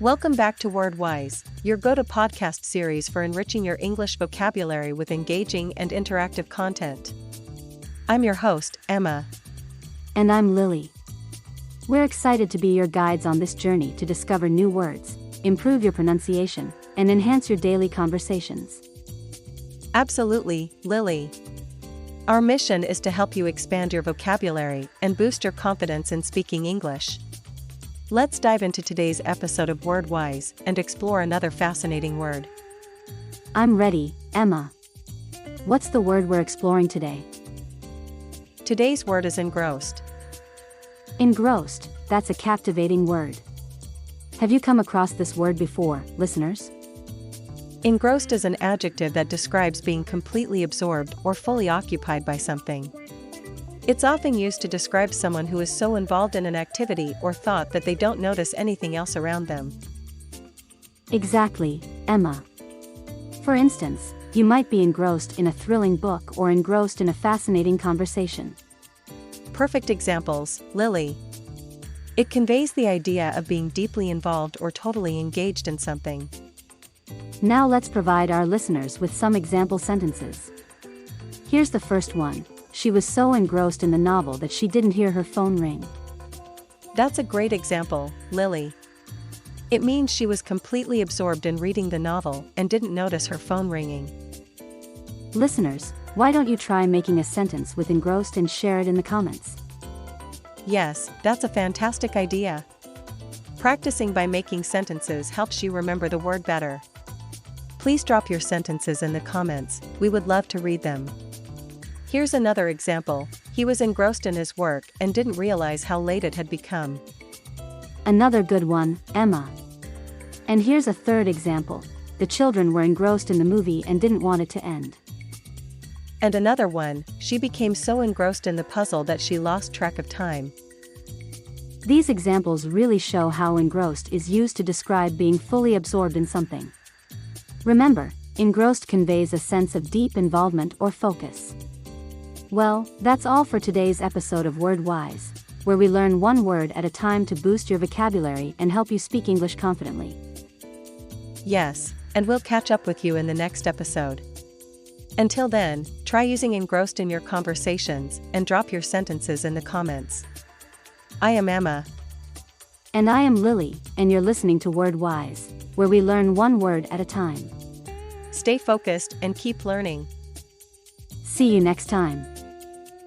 Welcome back to WordWise, your go-to podcast series for enriching your English vocabulary with engaging and interactive content. I'm your host, Emma. And I'm Lily. We're excited to be your guides on this journey to discover new words, improve your pronunciation, and enhance your daily conversations. Absolutely, Lily. Our mission is to help you expand your vocabulary and boost your confidence in speaking English. Let's dive into today's episode of WordWise and explore another fascinating word. I'm ready, Emma. What's the word we're exploring today? Today's word is engrossed. Engrossed, that's a captivating word. Have you come across this word before, listeners? Engrossed is an adjective that describes being completely absorbed or fully occupied by something. It's often used to describe someone who is so involved in an activity or thought that they don't notice anything else around them. Exactly, Emma. For instance, you might be engrossed in a thrilling book or engrossed in a fascinating conversation. Perfect examples, Lily. It conveys the idea of being deeply involved or totally engaged in something. Now let's provide our listeners with some example sentences. Here's the first one. She was so engrossed in the novel that she didn't hear her phone ring. That's a great example, Lily. It means she was completely absorbed in reading the novel and didn't notice her phone ringing. Listeners, why don't you try making a sentence with engrossed and share it in the comments? Yes, that's a fantastic idea. Practicing by making sentences helps you remember the word better. Please drop your sentences in the comments, we would love to read them. Here's another example. He was engrossed in his work and didn't realize how late it had become. Another good one, Emma. And here's a third example. The children were engrossed in the movie and didn't want it to end. And another one, she became so engrossed in the puzzle that she lost track of time. These examples really show how engrossed is used to describe being fully absorbed in something. Remember, engrossed conveys a sense of deep involvement or focus. Well, that's all for today's episode of WordWise, where we learn one word at a time to boost your vocabulary and help you speak English confidently. Yes, and we'll catch up with you in the next episode. Until then, try using engrossed in your conversations and drop your sentences in the comments. I am Emma. And I am Lily, and you're listening to WordWise, where we learn one word at a time. Stay focused and keep learning. See you next time.